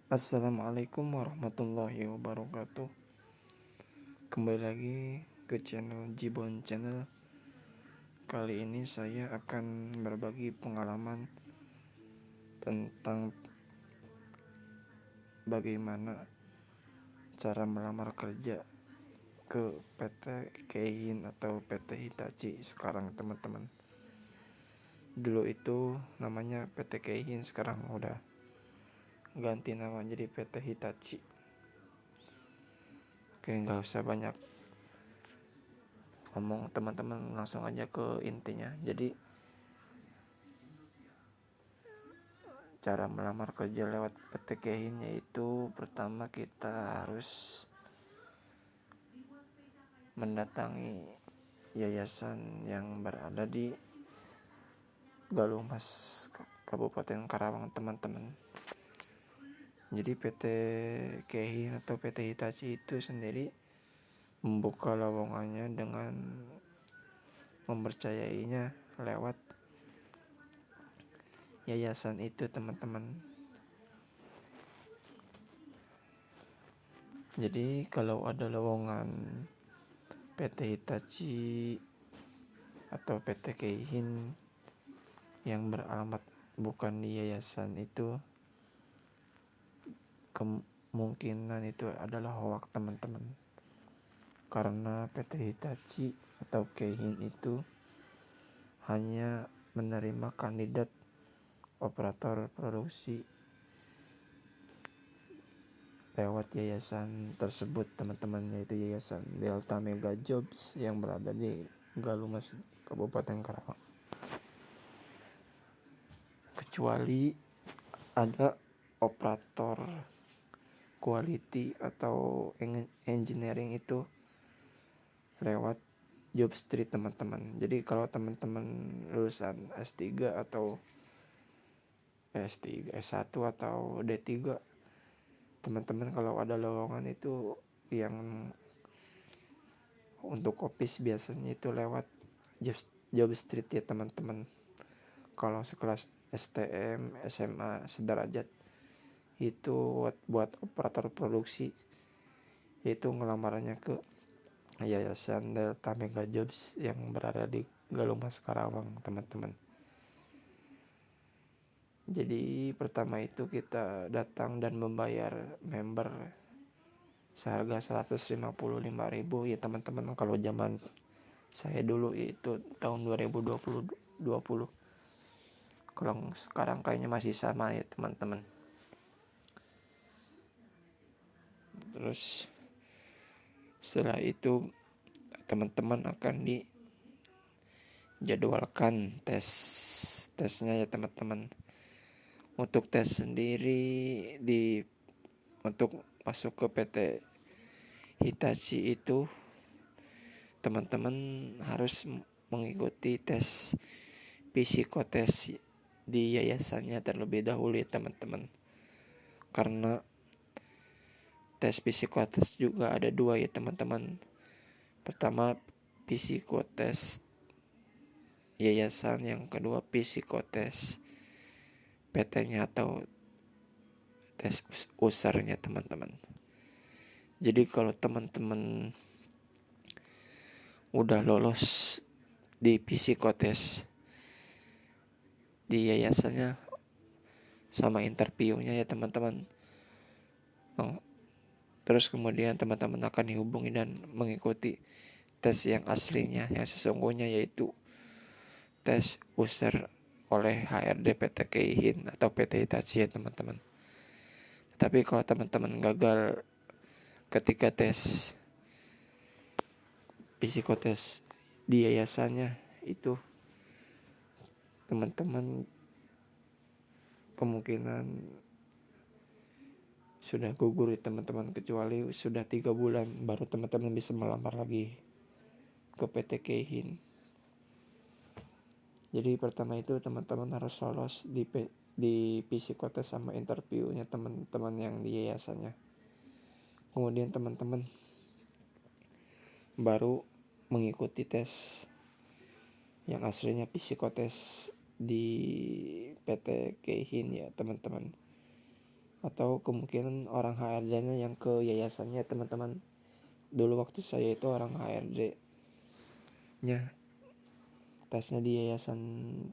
Assalamualaikum warahmatullahi wabarakatuh. Kembali lagi ke channel Jibon Channel. Kali ini saya akan berbagi pengalaman tentang bagaimana cara melamar kerja ke PT Keihin atau PT Hitachi sekarang, teman-teman. Dulu itu namanya PT Keihin, sekarang udah ganti nama jadi PT Hitachi. Oke, nggak usah banyak ngomong teman-teman, langsung aja ke intinya. Jadi cara melamar kerja lewat PT Keihin yaitu pertama kita harus mendatangi yayasan yang berada di Galumas, Kabupaten Karawang, teman-teman. Jadi PT Keihin atau PT Hitachi itu sendiri membuka lowongannya dengan mempercayainya lewat yayasan itu, teman-teman. Jadi kalau ada lowongan PT Hitachi atau PT Keihin yang beralamat bukan di yayasan itu, kemungkinan itu adalah hoax, teman-teman. Karena PT Hitachi atau Keihin itu hanya menerima kandidat operator produksi lewat yayasan tersebut, teman-teman, yaitu Yayasan Delta Mega Jobs yang berada di Galumas, Kabupaten Karawang. Kecuali ada operator quality atau engineering itu lewat job street, teman-teman. Jadi kalau teman-teman lulusan S3 atau S3, S1 atau D3, teman-teman kalau ada lowongan itu yang untuk office biasanya itu lewat job street ya, teman-teman. Kalau sekelas STM, SMA sederajat itu buat operator produksi, itu ngelamarannya ke Yayasan Delta Mega Jobs yang berada di Galumas, Karawang, teman-teman. Jadi pertama itu kita datang dan membayar member seharga 155.000 ya, teman-teman. Kalau zaman saya dulu itu tahun 2020. Kalau sekarang kayaknya masih sama ya, teman-teman. Terus setelah itu teman-teman akan dijadwalkan tesnya ya, teman-teman. Untuk tes sendiri untuk masuk ke PT Hitachi itu teman-teman harus mengikuti tes psikotes di yayasannya terlebih dahulu ya, teman-teman. Karena tes psikotes juga ada dua ya, teman-teman. Pertama psikotes yayasan, yang kedua psikotes PT-nya atau tes usernya, teman-teman. Jadi kalau teman-teman udah lolos di psikotes di yayasannya sama interviewnya ya, teman-teman, terus kemudian teman-teman akan dihubungi dan mengikuti tes yang aslinya, yang sesungguhnya, yaitu tes user oleh HRD PT Keihin atau PT Hitachi ya, teman-teman. Tapi kalau teman-teman gagal ketika tes psikotes di yayasannya itu, teman-teman kemungkinan sudah gugur ya, teman-teman. Kecuali sudah 3 bulan baru teman-teman bisa melamar lagi ke PT Keihin. Jadi pertama itu teman-teman harus lolos di psikotes sama interviewnya, teman-teman yang di yayasannya. Kemudian teman-teman baru mengikuti tes yang aslinya psikotes di PT Keihin ya, teman-teman. atau kemungkinan orang HRD-nya yang ke yayasannya teman-teman. Dulu waktu saya itu orang HRD-nya tesnya di yayasan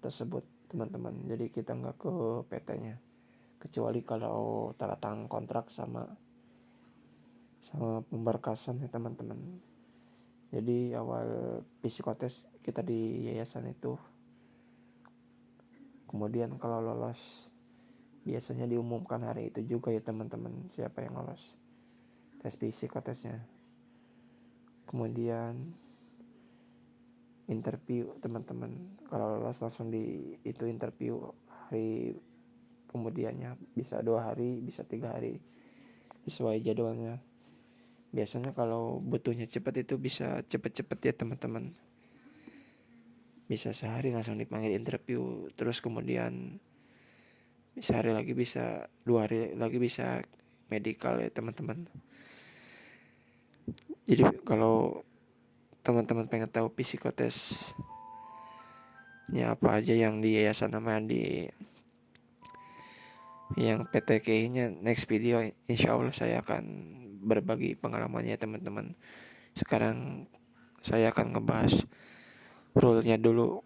tersebut teman-teman, jadi kita nggak ke PT-nya kecuali kalau tanda tangan kontrak sama pemberkasan ya teman-teman. Jadi awal psikotes kita di yayasan itu, kemudian kalau lolos biasanya diumumkan hari itu juga ya teman-teman siapa yang lolos tes psikotesnya. Kemudian interview teman-teman, kalau lolos langsung di itu interview hari kemudiannya, bisa 2 hari bisa 3 hari sesuai jadwalnya. Biasanya kalau butuhnya cepat itu bisa cepet-cepet ya teman-teman, bisa sehari langsung dipanggil interview, terus kemudian sehari lagi bisa 2 hari lagi bisa medical ya teman-teman. Jadi kalau teman-teman pengen tahu psikotesnya apa aja yang di yayasan namanya di yang PTKI-nya, next video insya Allah saya akan berbagi pengalamannya teman-teman. Sekarang saya akan ngebahas rule-nya dulu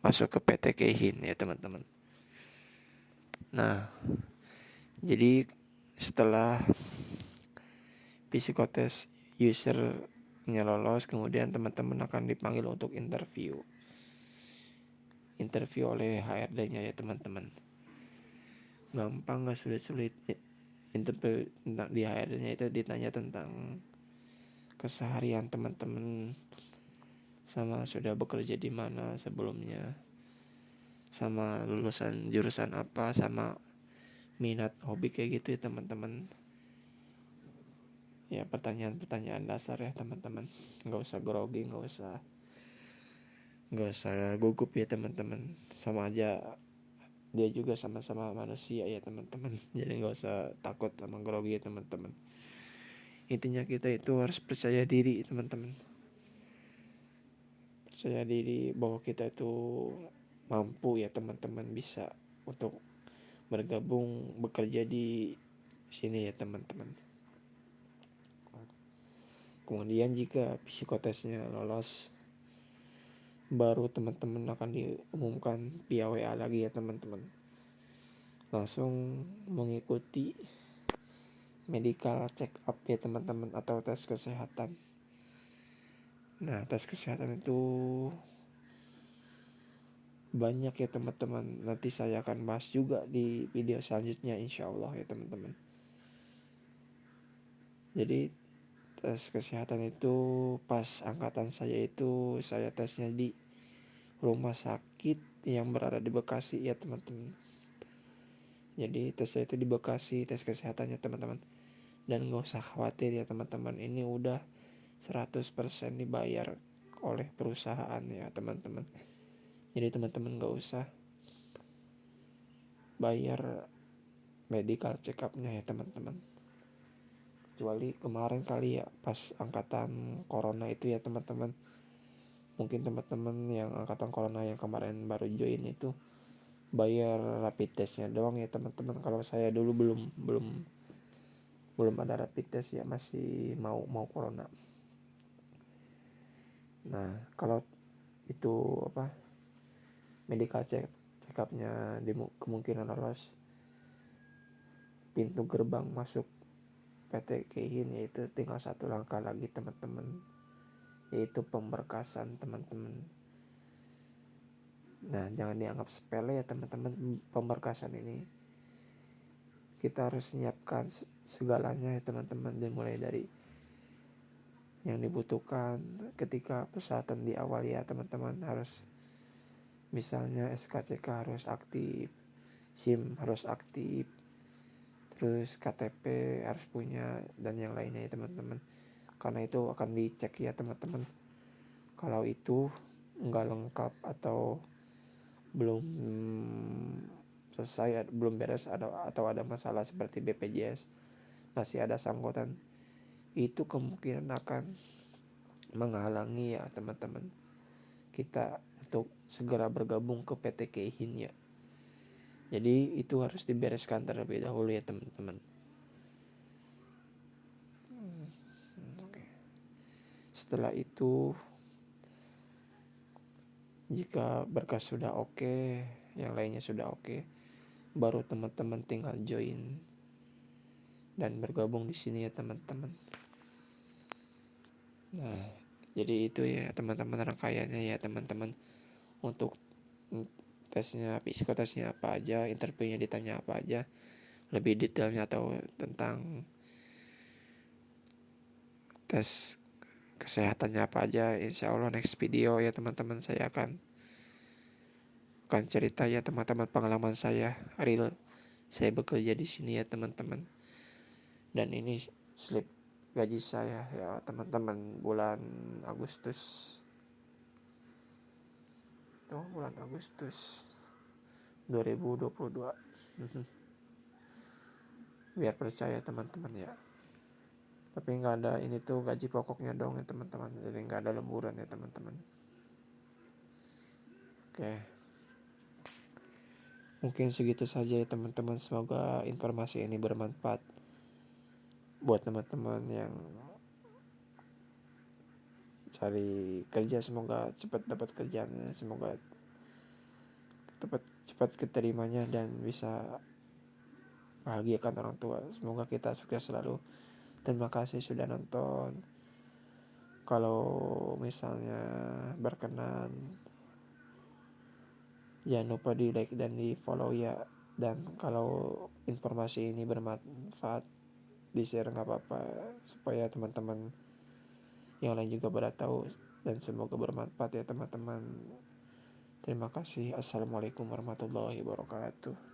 masuk ke PTKI ya teman-teman. Nah, jadi setelah psikotes usernya lolos, kemudian teman-teman akan dipanggil untuk interview oleh HRD-nya ya teman-teman. Gampang, gak sulit-sulit. Interview di HRD-nya itu ditanya tentang keseharian teman-teman, sama sudah bekerja di mana sebelumnya, sama lulusan jurusan apa, sama minat hobi kayak gitu ya teman-teman. Ya pertanyaan-pertanyaan dasar ya teman-teman, nggak usah grogi, nggak usah gugup ya teman-teman. Sama aja dia juga sama-sama manusia ya teman-teman, jadi nggak usah takut sama grogi ya teman-teman. Intinya kita itu harus percaya diri teman-teman, percaya diri bahwa kita itu mampu ya teman-teman, bisa untuk bergabung bekerja di sini ya teman-teman. Kemudian jika psikotesnya lolos, baru teman-teman akan diumumkan via WA lagi ya teman-teman. Langsung mengikuti medical check up ya teman-teman, atau tes kesehatan. Nah, tes kesehatan itu banyak ya teman-teman, nanti saya akan bahas juga di video selanjutnya insya Allah ya teman-teman. Jadi tes kesehatan itu pas angkatan saya itu saya tesnya di rumah sakit yang berada di Bekasi ya teman-teman. Jadi tesnya itu di Bekasi, tes kesehatannya teman-teman. Dan gak usah khawatir ya teman-teman, ini udah 100% dibayar oleh perusahaan ya teman-teman. Jadi teman-teman gak usah bayar medical check up-nya ya teman-teman. Kecuali kemarin kali ya pas angkatan corona itu ya teman-teman. Mungkin teman-teman yang angkatan corona yang kemarin baru join itu bayar rapid testnya doang ya teman-teman. Kalau saya dulu belum ada rapid test ya, masih mau corona. Nah, kalau itu medical check up-nya kemungkinan lolos, pintu gerbang masuk PTKI yaitu tinggal 1 langkah lagi teman-teman, yaitu pemberkasan teman-teman. Nah, jangan dianggap sepele ya teman-teman, pemberkasan ini kita harus menyiapkan segalanya ya teman-teman, dimulai dari yang dibutuhkan ketika persyaratan di awal ya teman-teman. Harus misalnya SKCK harus aktif, SIM harus aktif, terus KTP harus punya, dan yang lainnya ya teman-teman. Karena itu akan dicek ya teman-teman. Kalau itu nggak lengkap atau belum selesai, belum beres, atau ada masalah seperti BPJS masih ada sangkutan, itu kemungkinan akan menghalangi ya teman-teman kita untuk segera bergabung ke PT Keihin ya. Jadi itu harus dibereskan terlebih dahulu ya teman-teman. Oke. Setelah itu, jika berkas sudah oke, yang lainnya sudah oke, baru teman-teman tinggal join dan bergabung di sini ya teman-teman. Nah, jadi itu ya teman-teman rangkaiannya ya teman-teman. Untuk tesnya, psikotesnya apa aja, interviewnya ditanya apa aja, lebih detailnya atau tentang tes kesehatannya apa aja, insya Allah next video ya teman-teman saya akan cerita ya teman-teman pengalaman saya real saya bekerja di sini ya teman-teman. Dan ini slip gaji saya ya teman-teman bulan Agustus. Tuh bulan Agustus 2022. Biar percaya teman-teman ya. Tapi nggak ada ini tuh gaji pokoknya dong ya teman-teman. Jadi nggak ada lemburan ya teman-teman. Oke. Mungkin segitu saja ya teman-teman. Semoga informasi ini bermanfaat buat teman-teman yang cari kerja. Semoga cepat dapat kerjanya. Semoga cepat keterimanya dan bisa bahagiakan orang tua. Semoga kita sukses selalu. Terima kasih sudah nonton. Kalau misalnya berkenan, jangan lupa di like dan di follow ya. Dan kalau informasi ini bermanfaat, di share nggak apa-apa supaya teman-teman yang lain juga pada tahu. Dan semoga bermanfaat ya teman-teman. Terima kasih. Assalamualaikum warahmatullahi wabarakatuh.